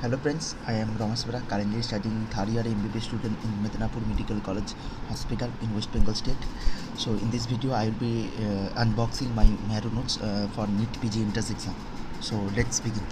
Hello friends, I am Ramaswara, currently studying third year MBBS student in Medinapur Medical College Hospital in West Bengal State. So in this video I will be unboxing my Mero notes for NEET PG entrance exam. So let's begin.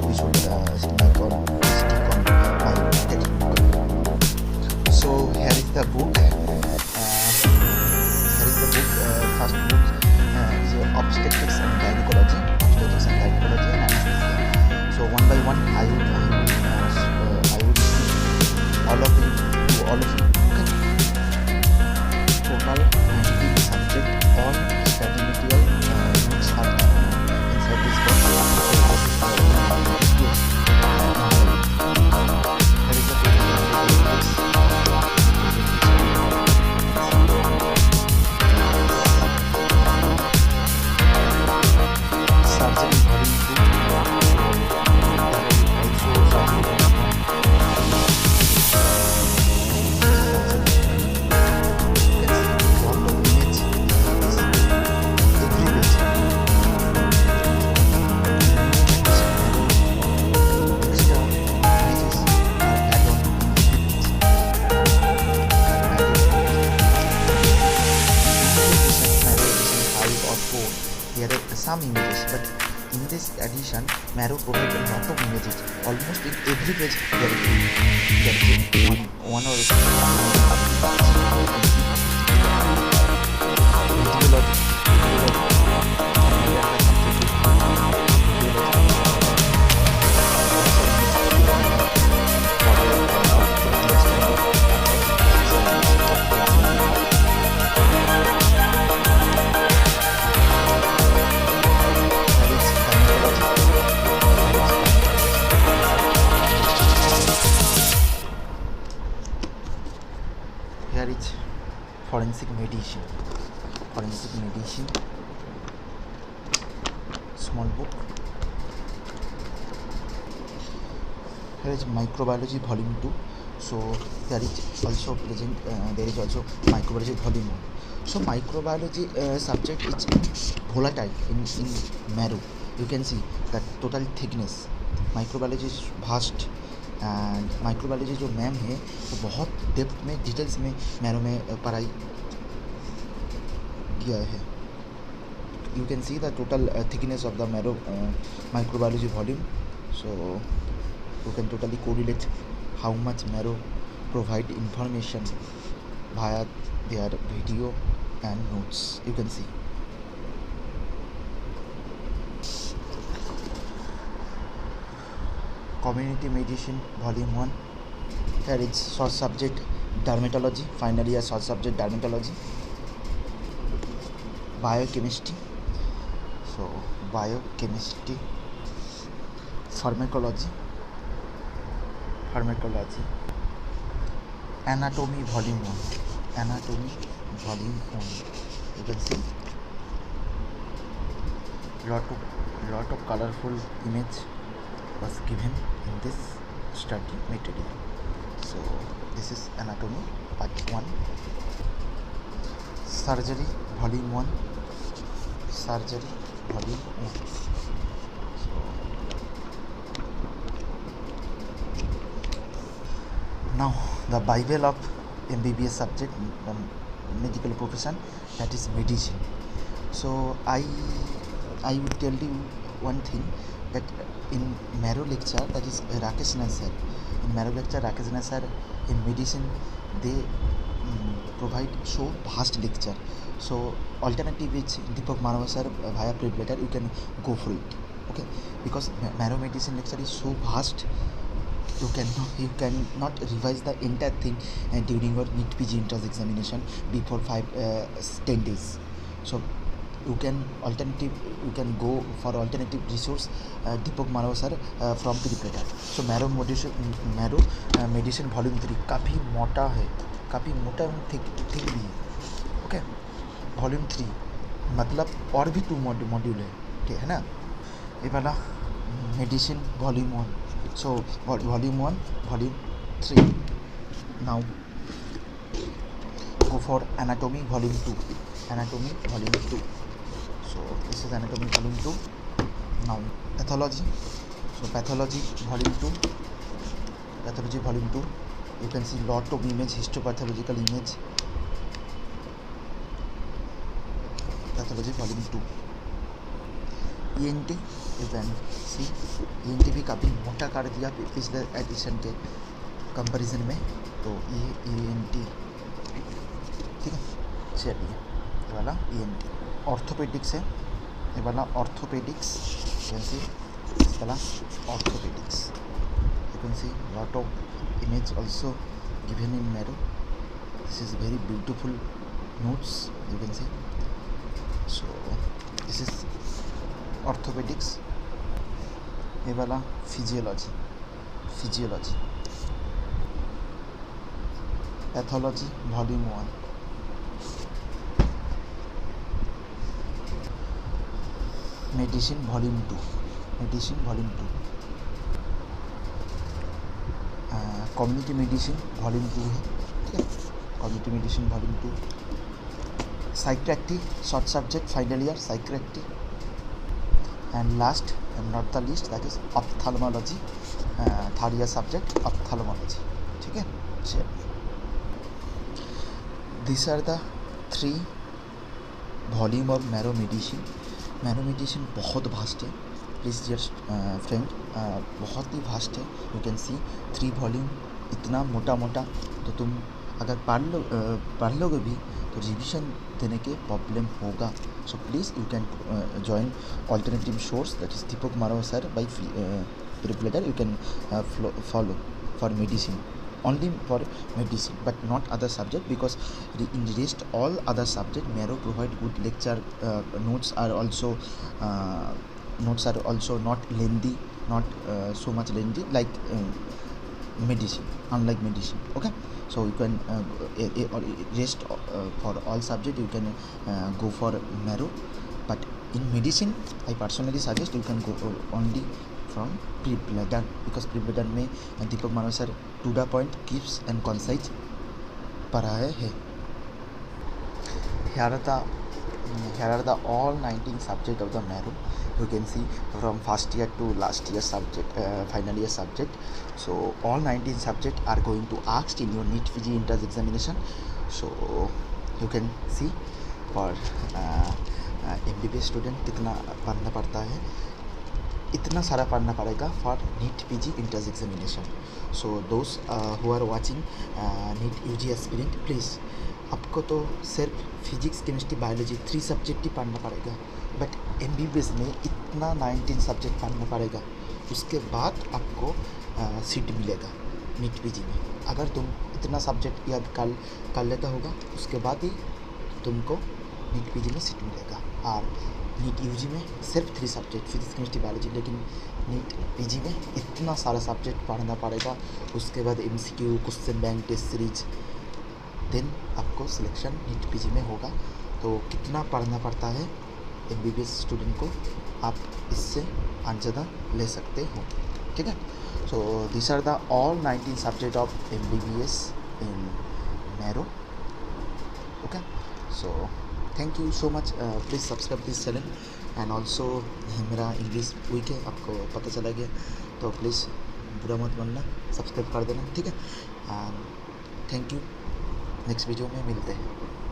We should make on stick on my textbook. So here is the book. First book is obstetrics and gynecology and anesthesia. So one by one I will see all of you. Okay. Total 19 subject, all study material notes are inside this box. Here are some images, but in this edition, Mero provides a lot of images. Almost in every page, there is one or here is forensic medicine, small book. Here is microbiology volume 2. So there is also present microbiology volume 1. So microbiology subject is volatile in Mero. You can see that total thickness. Microbiology is vast and microbiology जो ma'am है वो बहुत depth में details में marrow में पढ़ाई किया है. You can see the total thickness of the marrow microbiology volume. So you can totally correlate how much marrow provide information via their video and notes. You can see. Community medicine volume 1. Here is short subject dermatology, final year short subject dermatology. Biochemistry. So biochemistry pharmacology, anatomy volume 1, anatomy volume 1. You can see lot of colorful image was given in this study material. So this is anatomy part 1. Surgery volume 1, surgery volume 1. So now the Bible of MBBS subject, medical profession, that is medicine. So I will tell you one thing, that in Marrow lecture, that is Rakesh sir, in Marrow lecture Rakesh sir, in medicine they provide so vast lecture. So alternative is Deepak Marwa sir via pre-letter, you can go for it, okay, because Marrow medicine lecture is so vast. You cannot revise the entire thing during your NEET PG entrance examination before 10 days. So you can go for alternative resource Deepak Marwa sir from pre-letter. So Marrow medicine volume 3 काफ़ी मोटा है, काफ़ी मोटा एवं thick भी है, okay. Volume 3 मतलब और भी 2 मॉड्यूल है, ठीक है ना. ये वाला medicine volume 1. So volume 1, volume 3. Now go for anatomy volume 2, anatomy volume 2. So this is anatomy volume 2. Now pathology. So pathology volume 2, pathology volume 2. You can see lot of image, histopathological image. Pathology volume 2. ENT, you can see ENT भी काफ़ी मोटा कर दिया पिछले addition के comparison में. तो ये ENT, ठीक है. चलिए ये वाला ENT. ऑर्थोपेडिक्स है, ये वाला ऑर्थोपेडिक्स. यू कैन सी इस वाला orthopaedics. You can see lot of image also given in Marrow. This is very beautiful notes, you can see. So this is orthopedics. ये वाला physiology, pathology volume 1. medicine volume 2, community medicine volume 2 है, ठीक है. Community medicine volume 2. Psychiatry short subject final year psychiatry. And last and not the least, that is ophthalmology, third year subject ophthalmology, ठीक है. चलिए this are the 3 volume of Marrow medicine. Marrow medicine बहुत vast है, please dear friend, बहुत ही vast है. You can see 3 volume, इतना मोटा तो तुम अगर पढ़ लोगे भी तो रिवीजन देने के प्रॉब्लम होगा. So please you can join alternative source, that is Deepak Marwah sir by PrepLadder. You can follow for medicine, only for medicine but not other subject, because in rest all other subject Marrow provide good lecture. Notes are also not lengthy, not so much lengthy like medicine, unlike medicine, okay. So you can rest for all subject you can go for Marrow, but in medicine I personally suggest you can go only from pre-letter, because pre-letter में दीपक मानव sir to the point, keeps and concise पढ़ाए है. Here are the all 19 subject of the Marrow. You can see from first year to last year subject, final year subject. So all 19 subject are going to asked in your NEET PG entrance examination. So you can see for MBBS student कितना पढ़ना पड़ता है, इतना सारा पढ़ना पड़ेगा for NEET PG entrance examination. So those who are watching NEET UG aspirant, please आपको तो सिर्फ फिजिक्स केमिस्ट्री बायोलॉजी 3 सब्जेक्ट ही पढ़ना पड़ेगा, बट MBBS में इतना 19 सब्जेक्ट पढ़ना पड़ेगा. उसके बाद आपको सीट मिलेगा NEET PG में. अगर तुम इतना सब्जेक्ट याद कर लेता होगा, उसके बाद ही तुमको NEET PG में सीट मिलेगा. और नीट यूजी में सिर्फ 3 सब्जेक्ट फिजिक्स केमिस्ट्री बायोलॉजी, लेकिन नीट पीजी में इतना सारा सब्जेक्ट पढ़ना पड़ेगा। उसके बाद MCQ, question bank, test series, then आपको सिलेक्शन नीट पीजी में होगा। तो कितना पढ़ना पड़ता है एमबीबीएस स्टूडेंट को, आप इससे अंदाज़ा ले सकते हो। ठीक है, so this are the all 19 subject of MBBS in मैरो। Okay, so thank you so much, please subscribe this channel. And also मेरा इंग्लिश वीक है, आपको पता चला गया, तो प्लीज़ बुरा मत मानना, सब्सक्राइब कर देना। ठीक है, and thank you, next video में मिलते हैं।